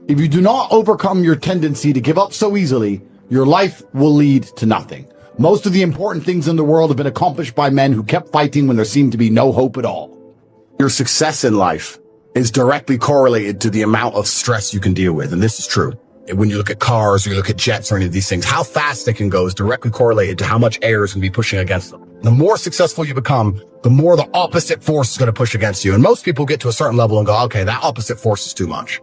If you do not overcome your tendency to give up so easily, your life will lead to nothing. Most of the important things in the world have been accomplished by men who kept fighting when there seemed to be no hope at all. Your success in life is directly correlated to the amount of stress you can deal with. And this is true. When you look at cars or you look at jets or any of these things, how fast they can go is directly correlated to how much air is going to be pushing against them. The more successful you become, the more the opposite force is going to push against you. And most people get to a certain level and go, okay, that opposite force is too much.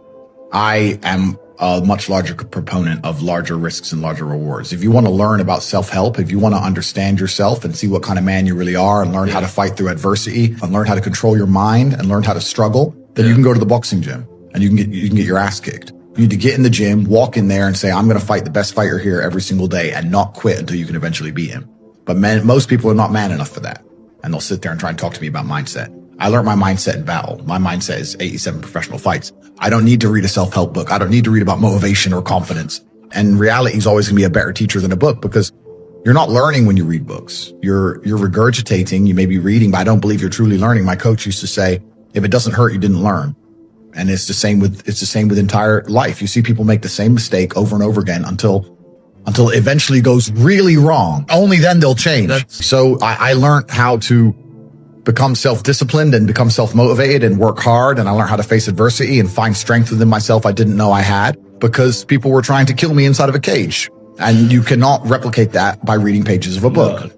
I am a much larger proponent of larger risks and larger rewards. If you want to learn about self-help, if you want to understand yourself and see what kind of man you really are and learn how to fight through adversity and learn how to control your mind and learn how to struggle, then you can go to the boxing gym and you can get your ass kicked. You need to get in the gym, walk in there and say, I'm going to fight the best fighter here every single day and not quit until you can eventually beat him. But most people are not man enough for that. And they'll sit there and try and talk to me about mindset. I learned my mindset in battle. My mindset is 87 professional fights. I don't need to read a self-help book. I don't need to read about motivation or confidence. And reality is always going to be a better teacher than a book because you're not learning when you read books. You're regurgitating. You may be reading, but I don't believe you're truly learning. My coach used to say, if it doesn't hurt, you didn't learn. And it's the same with entire life. You see people make the same mistake over and over again until it eventually goes really wrong. Only then they'll change. So I learned how to become self-disciplined and become self-motivated and work hard. And I learned how to face adversity and find strength within myself I didn't know I had because people were trying to kill me inside of a cage. And you cannot replicate that by reading pages of a book.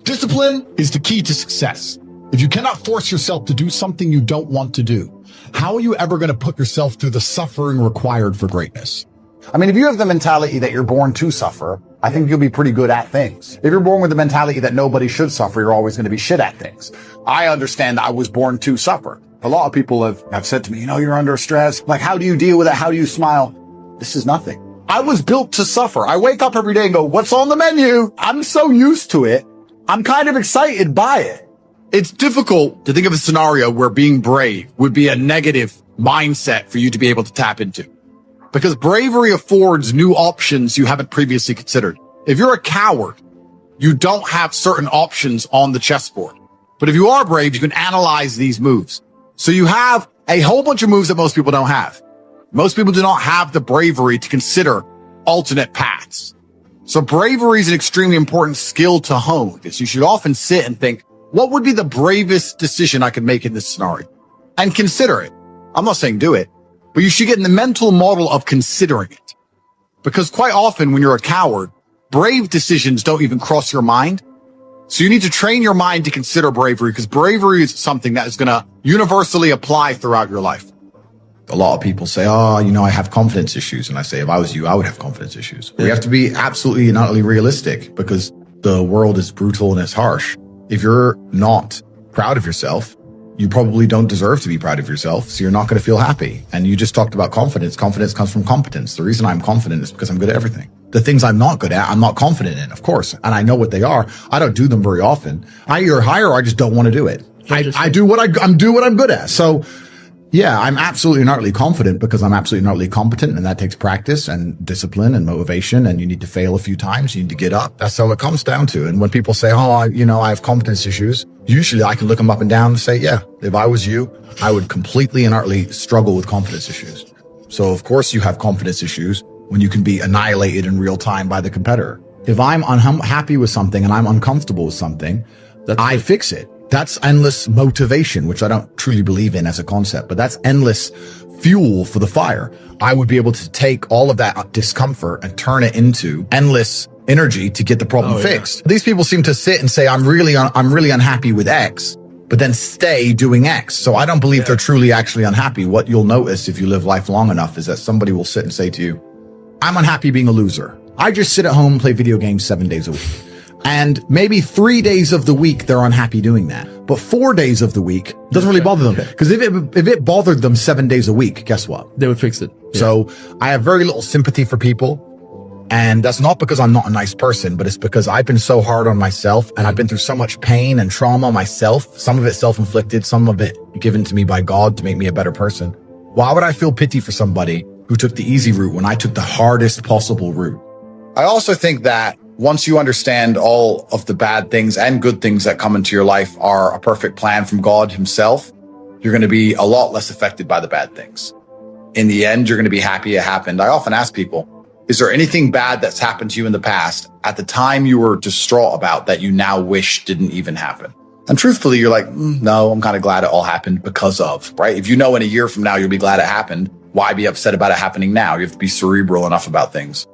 Discipline is the key to success. If you cannot force yourself to do something you don't want to do, how are you ever going to put yourself through the suffering required for greatness? I mean, if you have the mentality that you're born to suffer, I think you'll be pretty good at things. If you're born with the mentality that nobody should suffer, you're always going to be shit at things. I understand that I was born to suffer. A lot of people have said to me, you're under stress. Like, how do you deal with it? How do you smile? This is nothing. I was built to suffer. I wake up every day and go, what's on the menu? I'm so used to it. I'm kind of excited by it. It's difficult to think of a scenario where being brave would be a negative mindset for you to be able to tap into. Because bravery affords new options you haven't previously considered. If you're a coward, you don't have certain options on the chessboard. But if you are brave, you can analyze these moves. So you have a whole bunch of moves that most people don't have. Most people do not have the bravery to consider alternate paths. So bravery is an extremely important skill to hone because you should often sit and think, what would be the bravest decision I could make in this scenario? And consider it. I'm not saying do it, but you should get in the mental model of considering it. Because quite often when you're a coward, brave decisions don't even cross your mind. So you need to train your mind to consider bravery because bravery is something that is going to universally apply throughout your life. A lot of people say, I have confidence issues. And I say, if I was you, I would have confidence issues. We have to be absolutely and utterly realistic because the world is brutal and it's harsh. If you're not proud of yourself, you probably don't deserve to be proud of yourself. So you're not going to feel happy. And you just talked about confidence. Confidence comes from competence. The reason I'm confident is because I'm good at everything. The things I'm not good at, I'm not confident in, of course. And I know what they are. I don't do them very often. I either hire or I just don't want to do it. I do what I'm good at. So yeah, I'm absolutely and utterly confident because I'm absolutely and utterly competent. And that takes practice and discipline and motivation. And you need to fail a few times. You need to get up. That's how it comes down to. And when people say, I have competence issues, usually I can look them up and down and say, yeah, if I was you, I would completely and utterly struggle with confidence issues. So of course you have confidence issues when you can be annihilated in real time by the competitor. If I'm unhappy with something and I'm uncomfortable with something, I fix it. That's endless motivation, which I don't truly believe in as a concept, but that's endless fuel for the fire. I would be able to take all of that discomfort and turn it into endless energy to get the problem fixed. These people seem to sit and say, I'm really unhappy with X, but then stay doing X. So I don't believe they're truly actually unhappy. What you'll notice if you live life long enough is that somebody will sit and say to you, I'm unhappy being a loser. I just sit at home and play video games 7 days a week. And maybe 3 days of the week, they're unhappy doing that. But 4 days of the week doesn't really bother them. Because if it bothered them 7 days a week, guess what? They would fix it. Yeah. So I have very little sympathy for people. And that's not because I'm not a nice person, but it's because I've been so hard on myself and I've been through so much pain and trauma myself. Some of it self-inflicted, some of it given to me by God to make me a better person. Why would I feel pity for somebody who took the easy route when I took the hardest possible route? I also think that once you understand all of the bad things and good things that come into your life are a perfect plan from God himself, you're going to be a lot less affected by the bad things. in the end, you're going to be happy it happened. I often ask people, is there anything bad that's happened to you in the past at the time you were distraught about that you now wish didn't even happen? And truthfully, you're like, no, I'm kind of glad it all happened because of, right? If you know in a year from now, you'll be glad it happened. Why be upset about it happening now? You have to be cerebral enough about things.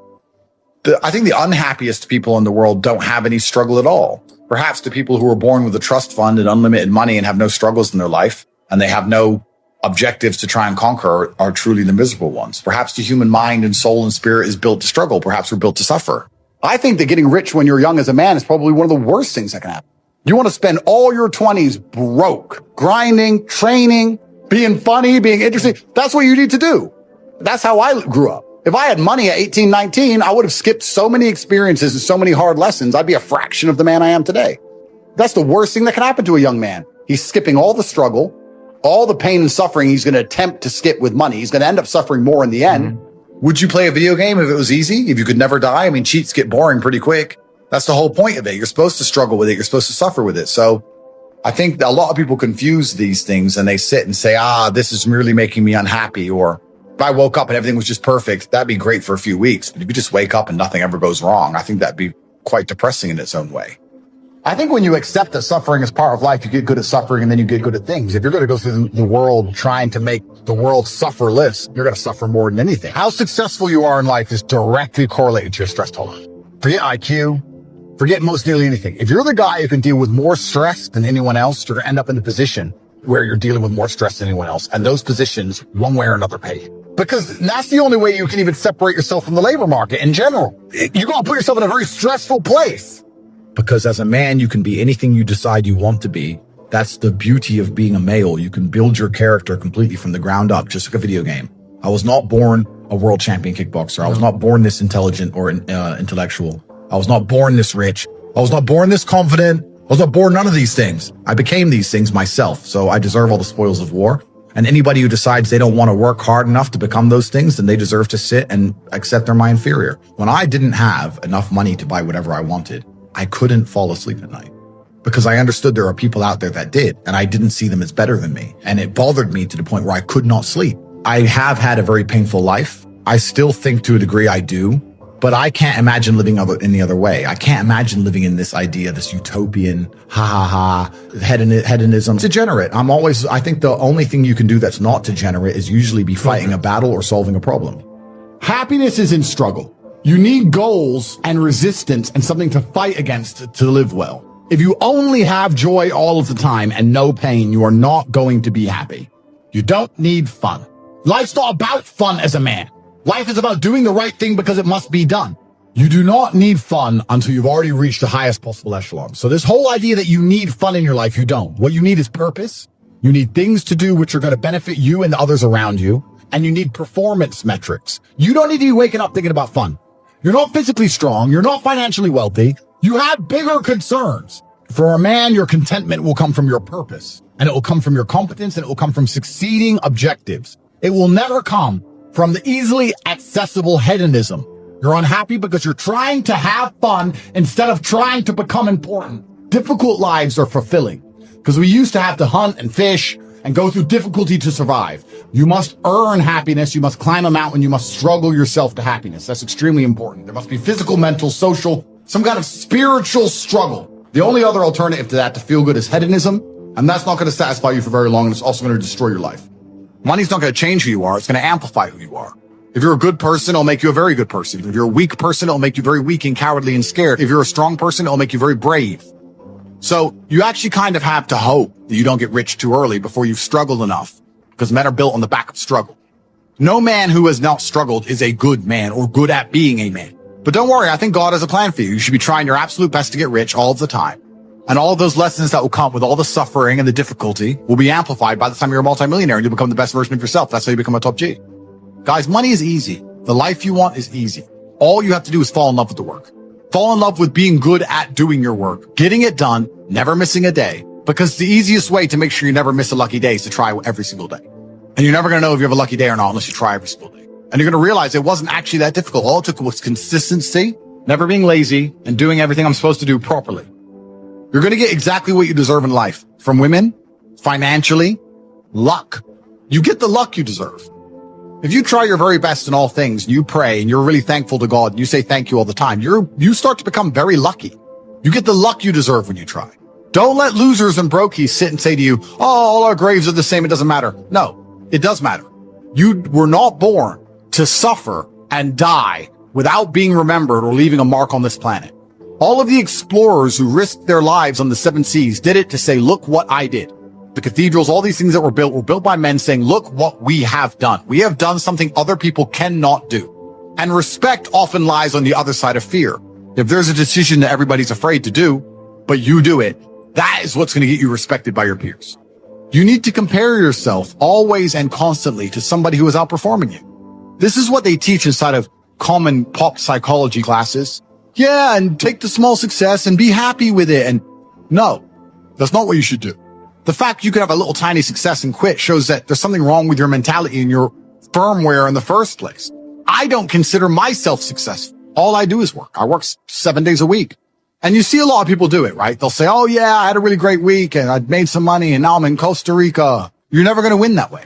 I think the unhappiest people in the world don't have any struggle at all. Perhaps the people who are born with a trust fund and unlimited money and have no struggles in their life, and they have no objectives to try and conquer, are truly the miserable ones. Perhaps the human mind and soul and spirit is built to struggle. Perhaps we're built to suffer. I think that getting rich when you're young as a man is probably one of the worst things that can happen. You want to spend all your 20s broke, grinding, training, being funny, being interesting. That's what you need to do. That's how I grew up. If I had money at 18, 19, I would have skipped so many experiences and so many hard lessons. I'd be a fraction of the man I am today. That's the worst thing that can happen to a young man. He's skipping all the struggle, all the pain and suffering he's going to attempt to skip with money. He's going to end up suffering more in the end. Would you play a video game if it was easy? If you could never die? I mean, cheats get boring pretty quick. That's the whole point of it. You're supposed to struggle with it. You're supposed to suffer with it. So I think a lot of people confuse these things and they sit and say, this is merely making me unhappy. Or if I woke up and everything was just perfect, that'd be great for a few weeks. But if you just wake up and nothing ever goes wrong, I think that'd be quite depressing in its own way. I think when you accept that suffering is part of life, you get good at suffering and then you get good at things. If you're going to go through the world trying to make the world sufferless, you're going to suffer more than anything. How successful you are in life is directly correlated to your stress tolerance. Forget IQ. Forget most nearly anything. If you're the guy who can deal with more stress than anyone else, you're going to end up in the position where you're dealing with more stress than anyone else. And those positions, one way or another, pay. Because that's the only way you can even separate yourself from the labor market in general. You're going to put yourself in a very stressful place. Because as a man, you can be anything you decide you want to be. That's the beauty of being a male. You can build your character completely from the ground up, just like a video game. I was not born a world champion kickboxer. I was not born this intelligent or intellectual. I was not born this rich. I was not born this confident. I was not born none of these things. I became these things myself. So I deserve all the spoils of war. And anybody who decides they don't want to work hard enough to become those things, then they deserve to sit and accept they're my inferior. When I didn't have enough money to buy whatever I wanted, I couldn't fall asleep at night because I understood there are people out there that did, and I didn't see them as better than me. And it bothered me to the point where I could not sleep. I have had a very painful life. I still think to a degree I do, but I can't imagine living any other way. I can't imagine living in this idea, this utopian, hedonism. Degenerate. I think the only thing you can do that's not degenerate is usually be fighting a battle or solving a problem. Happiness is in struggle. You need goals and resistance and something to fight against to live well. If you only have joy all of the time and no pain, you are not going to be happy. You don't need fun. Life's not about fun as a man. Life is about doing the right thing because it must be done. You do not need fun until you've already reached the highest possible echelon. So this whole idea that you need fun in your life, you don't. What you need is purpose. You need things to do which are going to benefit you and the others around you. And you need performance metrics. You don't need to be waking up thinking about fun. You're not physically strong. You're not financially wealthy. You have bigger concerns. For a man, your contentment will come from your purpose, and it will come from your competence, and it will come from succeeding objectives. It will never come from the easily accessible hedonism. You're unhappy because you're trying to have fun instead of trying to become important. Difficult lives are fulfilling because we used to have to hunt and fish and go through difficulty to survive. You must earn happiness. You must climb a mountain. You must struggle yourself to happiness. That's extremely important. There must be physical, mental, social, some kind of spiritual struggle. The only other alternative to that to feel good is hedonism, and that's not going to satisfy you for very long, and it's also going to destroy your life. Money's not going to change who you are. It's going to amplify who you are. If you're a good person, it'll make you a very good person. If you're a weak person, it'll make you very weak and cowardly and scared. If you're a strong person, it'll make you very brave. So you actually kind of have to hope that you don't get rich too early before you've struggled enough, because men are built on the back of struggle. No man who has not struggled is a good man or good at being a man. But don't worry, I think God has a plan for you. You should be trying your absolute best to get rich all of the time. And all of those lessons that will come with all the suffering and the difficulty will be amplified by the time you're a multimillionaire and you become the best version of yourself. That's how you become a top G. Guys, money is easy. The life you want is easy. All you have to do is fall in love with the work. Fall in love with being good at doing your work, getting it done, never missing a day. Because the easiest way to make sure you never miss a lucky day is to try every single day. And you're never going to know if you have a lucky day or not unless you try every single day. And you're going to realize it wasn't actually that difficult. All it took was consistency, never being lazy, and doing everything I'm supposed to do properly. You're going to get exactly what you deserve in life. From women, financially, luck. You get the luck you deserve. If you try your very best in all things, and you pray, and you're really thankful to God, and you say thank you all the time, you start to become very lucky. You get the luck you deserve when you try. Don't let losers and brokies sit and say to you, oh, all our graves are the same, it doesn't matter. No, it does matter. You were not born to suffer and die without being remembered or leaving a mark on this planet. All of the explorers who risked their lives on the 7 seas did it to say, look what I did. The cathedrals, all these things that were built by men saying, look what we have done. We have done something other people cannot do. And respect often lies on the other side of fear. If there's a decision that everybody's afraid to do, but you do it, that is what's going to get you respected by your peers. You need to compare yourself always and constantly to somebody who is outperforming you. This is what they teach inside of common pop psychology classes. Yeah, and take the small success and be happy with it. And no, that's not what you should do. The fact you could have a little tiny success and quit shows that there's something wrong with your mentality and your firmware in the first place. I don't consider myself successful. All I do is work. I work 7 days a week. And you see a lot of people do it, right? They'll say, oh yeah, I had a really great week and I made some money and now I'm in Costa Rica. You're never going to win that way.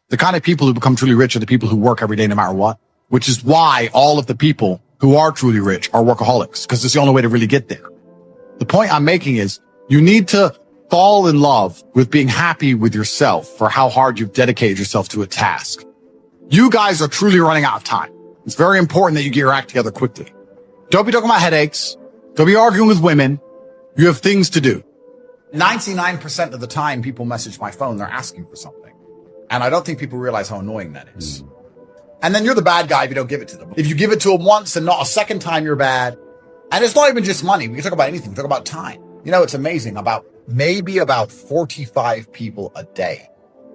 The kind of people who become truly rich are the people who work every day no matter what, which is why all of the people who are truly rich are workaholics, because it's the only way to really get there. The point I'm making is you need to fall in love with being happy with yourself for how hard you've dedicated yourself to a task. You guys are truly running out of time. It's very important that you get your act together quickly. Don't be talking about headaches. Don't be arguing with women. You have things to do. 99% of the time people message my phone, they're asking for something. And I don't think people realize how annoying that is. And then you're the bad guy if you don't give it to them. If you give it to them once and not a second time, you're bad. And it's not even just money. We can talk about anything. We talk about time. You know, it's amazing. Maybe about 45 people a day.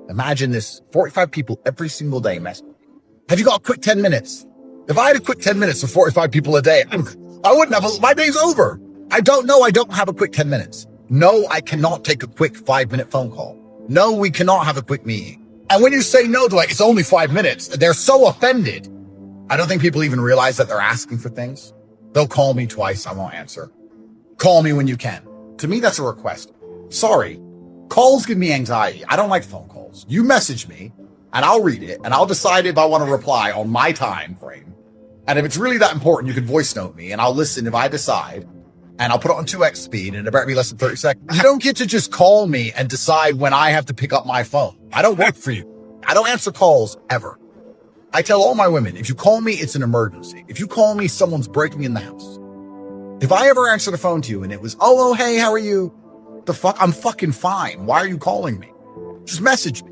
Imagine this, 45 people every single day message. Have you got a quick 10 minutes? If I had a quick 10 minutes for 45 people a day, I wouldn't have, my day's over. I don't have a quick 10 minutes. No, I cannot take a quick 5-minute phone call. No, we cannot have a quick meeting. And when you say no to it's only 5 minutes, they're so offended. I don't think people even realize that they're asking for things. They'll call me twice. I won't answer. Call me when you can. To me, that's a request. Sorry. Calls give me anxiety. I don't like phone calls. You message me and I'll read it and I'll decide if I want to reply on my time frame. And if it's really that important, you can voice note me and I'll listen if I decide, and I'll put it on 2x speed and it better be less than 30 seconds. You don't get to just call me and decide when I have to pick up my phone. I don't work for you. I don't answer calls ever. I tell all my women, if you call me, it's an emergency. If you call me, someone's breaking in the house. If I ever answer the phone to you and it was, oh, hey, how are you? The fuck? I'm fucking fine. Why are you calling me? Just message me.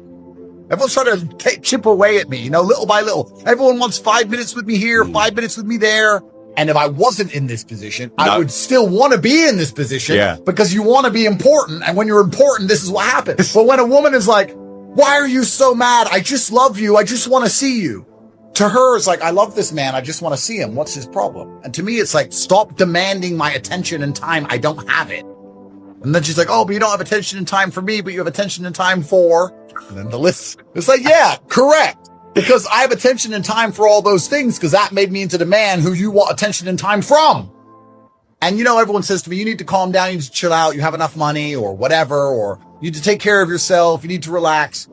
Everyone's trying to chip away at me, little by little. Everyone wants 5 minutes with me here, 5 minutes with me there. And if I wasn't in this position, I would still want to be in this position because you want to be important. And when you're important, this is what happens. But when a woman is like, why are you so mad? I just love you. I just want to see you. To her, it's like, I love this man. I just want to see him. What's his problem? And to me, it's like, stop demanding my attention and time. I don't have it. And then she's like, oh, but you don't have attention and time for me, but you have attention and time for, and then the list. It's like, yeah, correct. Because I have attention and time for all those things, because that made me into the man who you want attention and time from. And everyone says to me, you need to calm down, you need to chill out, you have enough money or whatever, or you need to take care of yourself, you need to relax.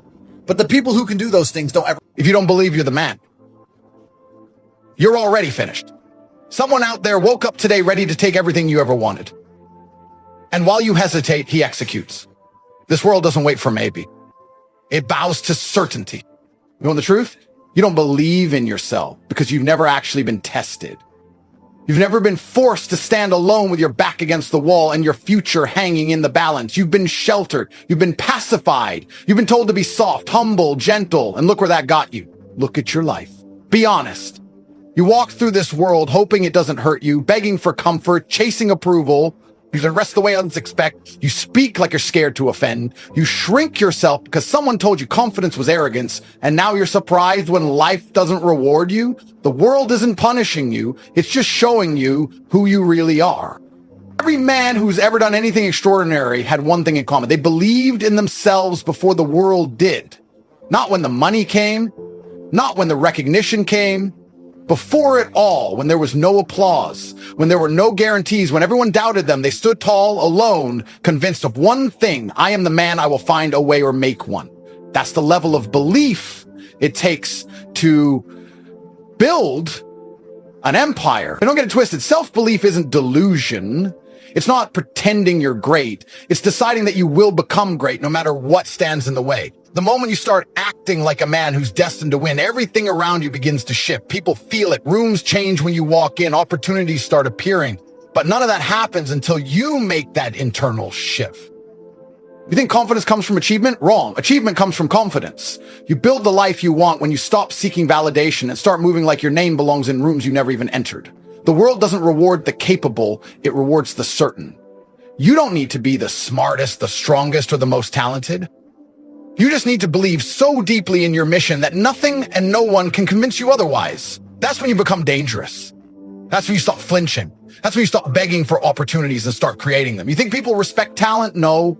But the people who can do those things don't ever. If you don't believe you're the man, you're already finished. Someone out there woke up today ready to take everything you ever wanted. And while you hesitate, he executes. This world doesn't wait for maybe. It bows to certainty. You want the truth? You don't believe in yourself because you've never actually been tested. You've never been forced to stand alone with your back against the wall and your future hanging in the balance. You've been sheltered. You've been pacified. You've been told to be soft, humble, gentle. And look where that got you. Look at your life. Be honest. You walk through this world hoping it doesn't hurt you, begging for comfort, chasing approval. You rest the way others expect. You speak like you're scared to offend. You shrink yourself because someone told you confidence was arrogance, and now you're surprised when life doesn't reward you. The world isn't punishing you. It's just showing you who you really are. Every man who's ever done anything extraordinary had one thing in common. They believed in themselves before the world did. Not when the money came, not when the recognition came. Before it all, when there was no applause, when there were no guarantees, when everyone doubted them, they stood tall, alone, convinced of one thing: I am the man, I will find a way or make one. That's the level of belief it takes to build an empire. And don't get it twisted. Self-belief isn't delusion. It's not pretending you're great. It's deciding that you will become great no matter what stands in the way. The moment you start acting like a man who's destined to win, everything around you begins to shift. People feel it. Rooms change when you walk in. Opportunities start appearing. But none of that happens until you make that internal shift. You think confidence comes from achievement? Wrong. Achievement comes from confidence. You build the life you want when you stop seeking validation and start moving like your name belongs in rooms you never even entered. The world doesn't reward the capable, it rewards the certain. You don't need to be the smartest, the strongest, or the most talented. You just need to believe so deeply in your mission that nothing and no one can convince you otherwise. That's when you become dangerous. That's when you stop flinching. That's when you stop begging for opportunities and start creating them. You think people respect talent? No.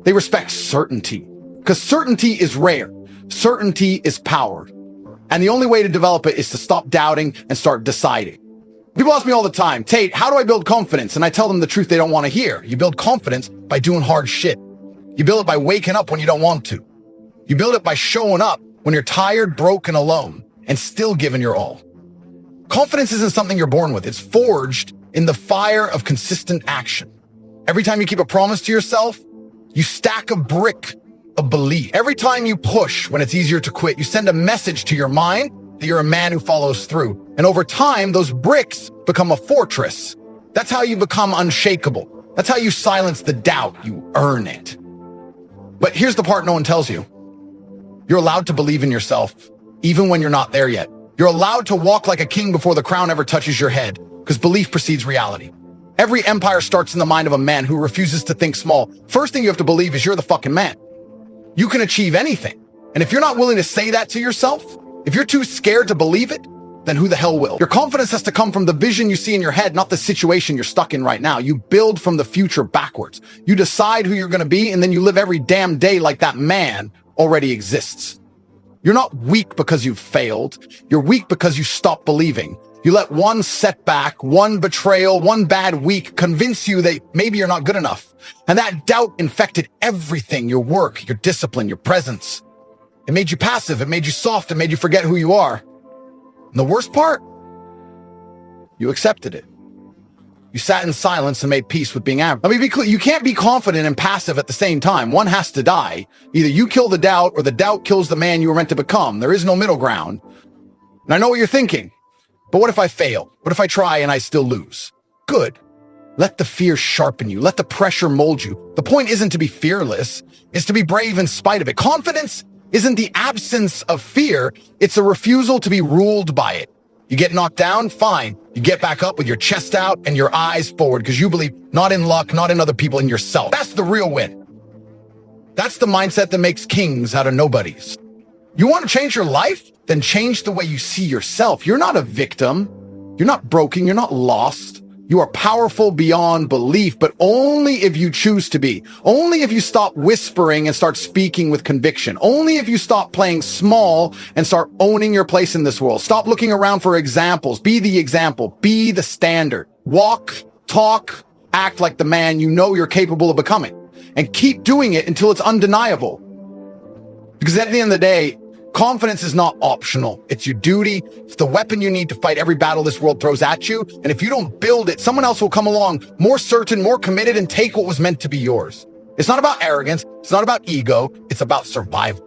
They respect certainty, because certainty is rare. Certainty is power. And the only way to develop it is to stop doubting and start deciding. People ask me all the time, Tate, how do I build confidence? And I tell them the truth they don't want to hear. You build confidence by doing hard shit. You build it by waking up when you don't want to. You build it by showing up when you're tired, broken, alone, and still giving your all. Confidence isn't something you're born with. It's forged in the fire of consistent action. Every time you keep a promise to yourself, you stack a brick of belief. Every time you push when it's easier to quit, you send a message to your mind that you're a man who follows through. And over time, those bricks become a fortress. That's how you become unshakable. That's how you silence the doubt. You earn it. But here's the part no one tells you. You're allowed to believe in yourself, even when you're not there yet. You're allowed to walk like a king before the crown ever touches your head, because belief precedes reality. Every empire starts in the mind of a man who refuses to think small. First thing you have to believe is you're the fucking man. You can achieve anything. And if you're not willing to say that to yourself, if you're too scared to believe it, then who the hell will? Your confidence has to come from the vision you see in your head, not the situation you're stuck in right now. You build from the future backwards. You decide who you're going to be, and then you live every damn day like that man already exists. You're not weak because you've failed. You're weak because you stopped believing. You let one setback, one betrayal, one bad week convince you that maybe you're not good enough. And that doubt infected everything, your work, your discipline, your presence. It made you passive. It made you soft. It made you forget who you are. And the worst part, you accepted it. You sat in silence and made peace with being average. Let me be clear. You can't be confident and passive at the same time. One has to die. Either you kill the doubt or the doubt kills the man you were meant to become. There is no middle ground. And I know what you're thinking. But what if I fail? What if I try and I still lose? Good. Let the fear sharpen you. Let the pressure mold you. The point isn't to be fearless. It's to be brave in spite of it. Confidence isn't the absence of fear. It's a refusal to be ruled by it. You get knocked down, fine. You get back up with your chest out and your eyes forward because you believe not in luck, not in other people, in yourself. That's the real win. That's the mindset that makes kings out of nobodies. You want to change your life? Then change the way you see yourself. You're not a victim. You're not broken. You're not lost. You are powerful beyond belief, but only if you choose to be. Only if you stop whispering and start speaking with conviction. Only if you stop playing small and start owning your place in this world. Stop looking around for examples. Be the example. Be the standard. Walk, talk, act like the man you know you're capable of becoming. And keep doing it until it's undeniable. Because at the end of the day, confidence is not optional. It's your duty. It's the weapon you need to fight every battle this world throws at you. And if you don't build it, someone else will come along more certain, more committed, and take what was meant to be yours. It's not about arrogance. It's not about ego. It's about survival.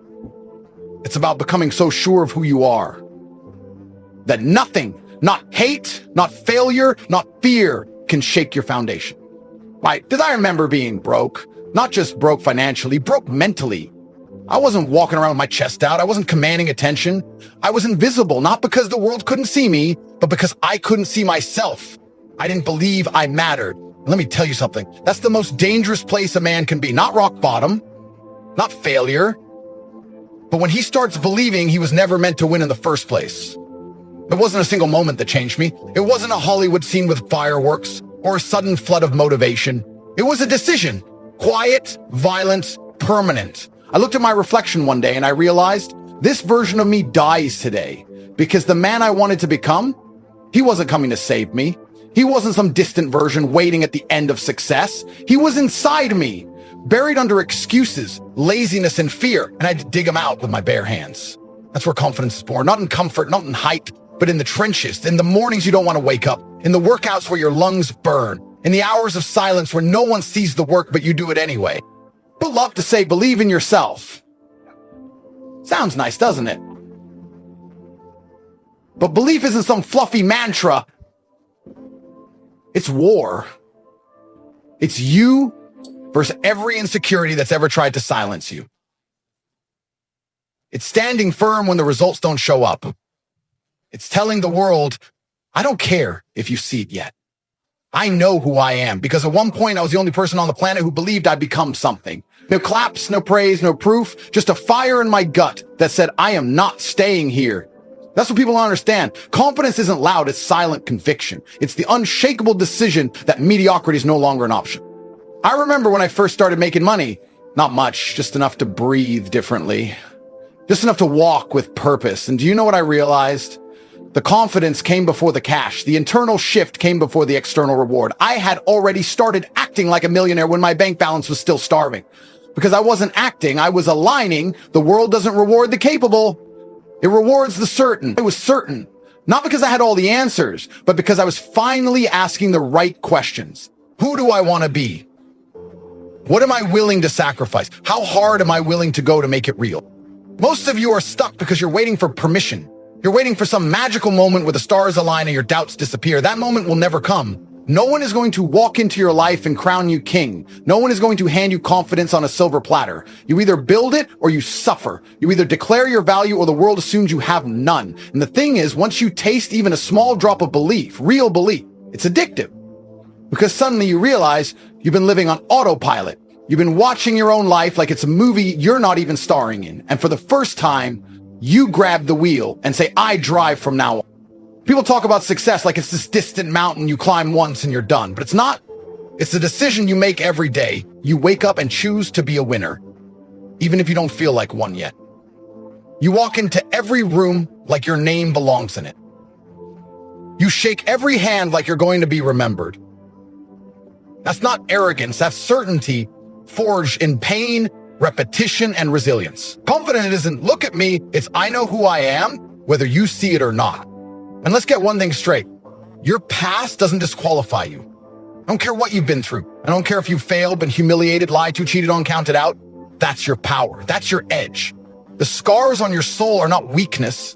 It's about becoming so sure of who you are that nothing, not hate, not failure, not fear can shake your foundation. Right? Because I remember being broke, not just broke financially, broke mentally. I wasn't walking around with my chest out. I wasn't commanding attention. I was invisible, not because the world couldn't see me, but because I couldn't see myself. I didn't believe I mattered. And let me tell you something. That's the most dangerous place a man can be. Not rock bottom, not failure, but when he starts believing he was never meant to win in the first place. It wasn't a single moment that changed me. It wasn't a Hollywood scene with fireworks or a sudden flood of motivation. It was a decision. Quiet, violent, permanent. I looked at my reflection one day and I realized this version of me dies today because the man I wanted to become, he wasn't coming to save me. He wasn't some distant version waiting at the end of success. He was inside me, buried under excuses, laziness, and fear, and I had to dig him out with my bare hands. That's where confidence is born. Not in comfort, not in hype, but in the trenches, in the mornings you don't want to wake up, in the workouts where your lungs burn, in the hours of silence where no one sees the work but you do it anyway. People love to say, believe in yourself. Sounds nice, doesn't it? But belief isn't some fluffy mantra. It's war. It's you versus every insecurity that's ever tried to silence you. It's standing firm when the results don't show up. It's telling the world, I don't care if you see it yet. I know who I am, because at one point I was the only person on the planet who believed I'd become something. No claps, no praise, no proof, just a fire in my gut that said, I am not staying here. That's what people don't understand. Confidence isn't loud, it's silent conviction. It's the unshakable decision that mediocrity is no longer an option. I remember when I first started making money, not much, just enough to breathe differently, just enough to walk with purpose. And do you know what I realized? The confidence came before the cash. The internal shift came before the external reward. I had already started acting like a millionaire when my bank balance was still starving. Because I wasn't acting, I was aligning. The world doesn't reward the capable. It rewards the certain. I was certain, not because I had all the answers, but because I was finally asking the right questions. Who do I want to be? What am I willing to sacrifice? How hard am I willing to go to make it real? Most of you are stuck because you're waiting for permission. You're waiting for some magical moment where the stars align and your doubts disappear. That moment will never come. No one is going to walk into your life and crown you king. No one is going to hand you confidence on a silver platter. You either build it or you suffer. You either declare your value or the world assumes you have none. And the thing is, once you taste even a small drop of belief, real belief, it's addictive. Because suddenly you realize you've been living on autopilot. You've been watching your own life like it's a movie you're not even starring in. And for the first time, you grab the wheel and say, I drive from now on. People talk about success like it's this distant mountain you climb once and you're done, but it's not. It's the decision you make every day. You wake up and choose to be a winner, even if you don't feel like one yet. You walk into every room like your name belongs in it. You shake every hand like you're going to be remembered. That's not arrogance, that's certainty forged in pain, repetition, and resilience. Confident isn't look at me, it's I know who I am, whether you see it or not. And let's get one thing straight. Your past doesn't disqualify you. I don't care what you've been through. I don't care if you failed, been humiliated, lied to, cheated on, counted out. That's your power. That's your edge. The scars on your soul are not weakness.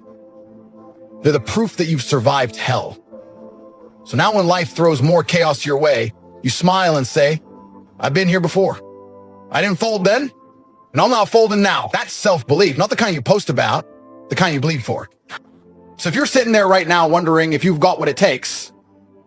They're the proof that you've survived hell. So now when life throws more chaos your way, you smile and say, I've been here before. I didn't fold then, and I'm not folding now. That's self-belief, not the kind you post about, the kind you bleed for. So if you're sitting there right now wondering if you've got what it takes,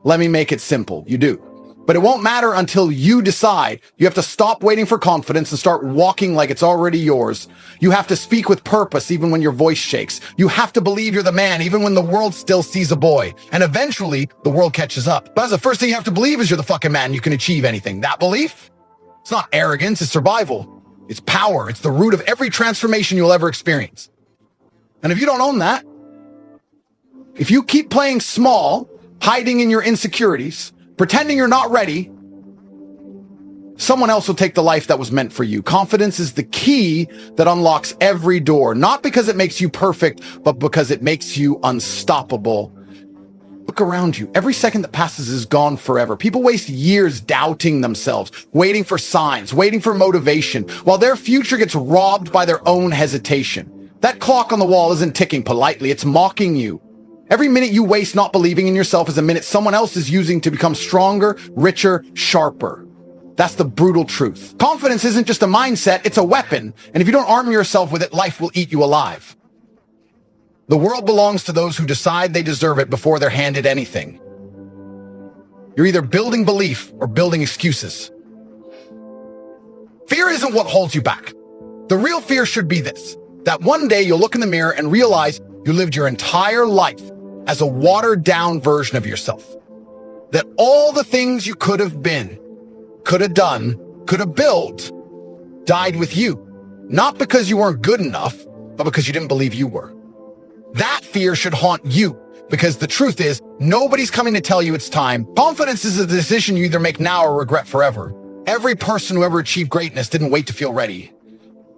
let me make it simple. You do. But it won't matter until you decide. You have to stop waiting for confidence and start walking like it's already yours. You have to speak with purpose even when your voice shakes. You have to believe you're the man even when the world still sees a boy. And eventually, the world catches up. But that's the first thing you have to believe is you're the fucking man. You can achieve anything. That belief? It's not arrogance, it's survival. It's power. It's the root of every transformation you'll ever experience. And if you don't own that, if you keep playing small, hiding in your insecurities, pretending you're not ready, someone else will take the life that was meant for you. Confidence is the key that unlocks every door, not because it makes you perfect, but because it makes you unstoppable. Look around you. Every second that passes is gone forever. People waste years doubting themselves, waiting for signs, waiting for motivation, while their future gets robbed by their own hesitation. That clock on the wall isn't ticking politely, it's mocking you. Every minute you waste not believing in yourself is a minute someone else is using to become stronger, richer, sharper. That's the brutal truth. Confidence isn't just a mindset, it's a weapon. And if you don't arm yourself with it, life will eat you alive. The world belongs to those who decide they deserve it before they're handed anything. You're either building belief or building excuses. Fear isn't what holds you back. The real fear should be this, that one day you'll look in the mirror and realize you lived your entire life as a watered-down version of yourself. That all the things you could have been, could have done, could have built, died with you. Not because you weren't good enough, but because you didn't believe you were. That fear should haunt you, because the truth is, nobody's coming to tell you it's time. Confidence is a decision you either make now or regret forever. Every person who ever achieved greatness didn't wait to feel ready.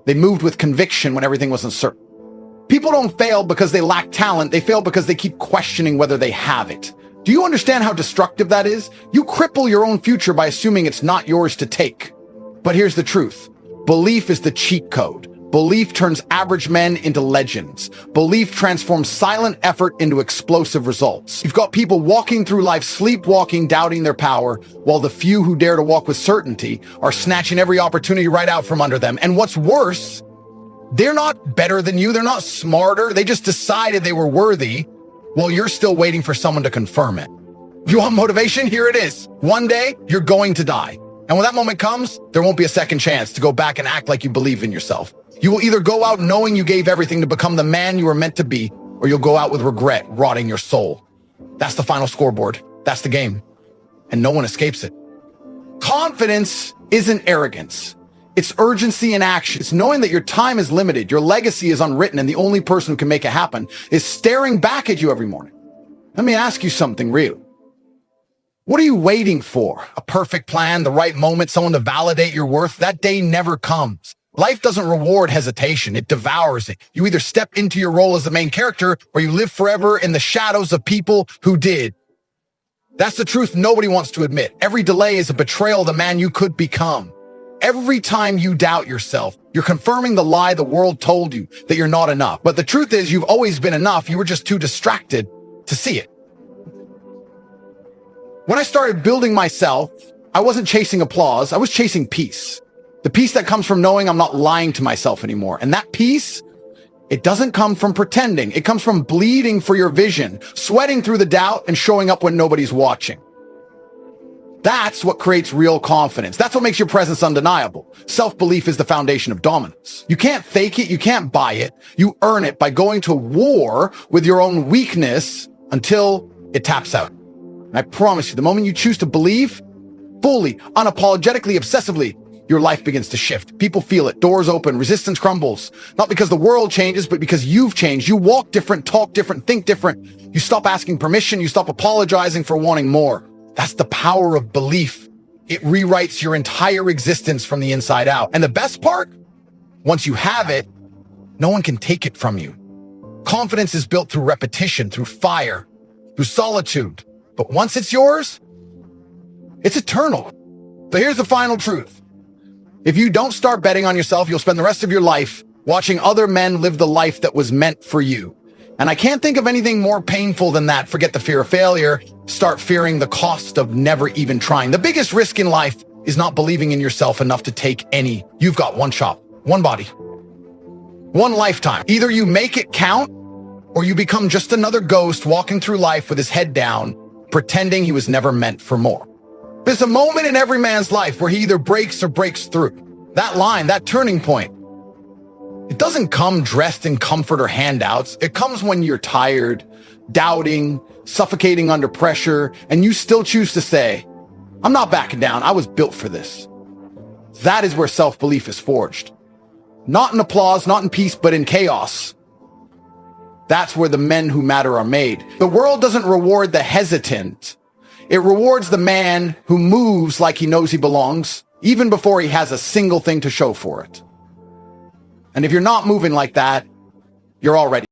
They moved with conviction when everything wasn't certain. People don't fail because they lack talent. They fail because they keep questioning whether they have it. Do you understand how destructive that is? You cripple your own future by assuming it's not yours to take. But here's the truth. Belief is the cheat code. Belief turns average men into legends. Belief transforms silent effort into explosive results. You've got people walking through life sleepwalking, doubting their power, while the few who dare to walk with certainty are snatching every opportunity right out from under them. And what's worse, they're not better than you. They're not smarter. They just decided they were worthy while you're still waiting for someone to confirm it. You want motivation? Here it is. One day, you're going to die. And when that moment comes, there won't be a second chance to go back and act like you believe in yourself. You will either go out knowing you gave everything to become the man you were meant to be, or you'll go out with regret rotting your soul. That's the final scoreboard. That's the game. And no one escapes it. Confidence isn't arrogance. It's urgency in action. It's knowing that your time is limited, your legacy is unwritten, and the only person who can make it happen is staring back at you every morning. Let me ask you something real. What are you waiting for? A perfect plan, the right moment, someone to validate your worth? That day never comes. Life doesn't reward hesitation. It devours it. You either step into your role as the main character or you live forever in the shadows of people who did. That's the truth nobody wants to admit. Every delay is a betrayal of the man you could become. Every time you doubt yourself, you're confirming the lie the world told you, that you're not enough. But the truth is you've always been enough. You were just too distracted to see it. When I started building myself, I wasn't chasing applause. I was chasing peace. The peace that comes from knowing I'm not lying to myself anymore. And that peace, it doesn't come from pretending. It comes from bleeding for your vision, sweating through the doubt, and showing up when nobody's watching. That's what creates real confidence. That's what makes your presence undeniable. Self-belief is the foundation of dominance. You can't fake it. You can't buy it. You earn it by going to war with your own weakness until it taps out. And I promise you, the moment you choose to believe fully, unapologetically, obsessively, your life begins to shift. People feel it. Doors open. Resistance crumbles. Not because the world changes, but because you've changed. You walk different, talk different, think different. You stop asking permission. You stop apologizing for wanting more. That's the power of belief. It rewrites your entire existence from the inside out. And the best part, once you have it, no one can take it from you. Confidence is built through repetition, through fire, through solitude. But once it's yours, it's eternal. So here's the final truth. If you don't start betting on yourself, you'll spend the rest of your life watching other men live the life that was meant for you. And I can't think of anything more painful than that. Forget the fear of failure. Start fearing the cost of never even trying. The biggest risk in life is not believing in yourself enough to take any. You've got one shot, one body, one lifetime. Either you make it count or you become just another ghost walking through life with his head down, pretending he was never meant for more. There's a moment in every man's life where he either breaks or breaks through. That line, that turning point, it doesn't come dressed in comfort or handouts. It comes when you're tired, doubting, suffocating under pressure, and you still choose to say, I'm not backing down. I was built for this. That is where self-belief is forged. Not in applause, not in peace, but in chaos. That's where the men who matter are made. The world doesn't reward the hesitant. It rewards the man who moves like he knows he belongs, even before he has a single thing to show for it. And if you're not moving like that, you're already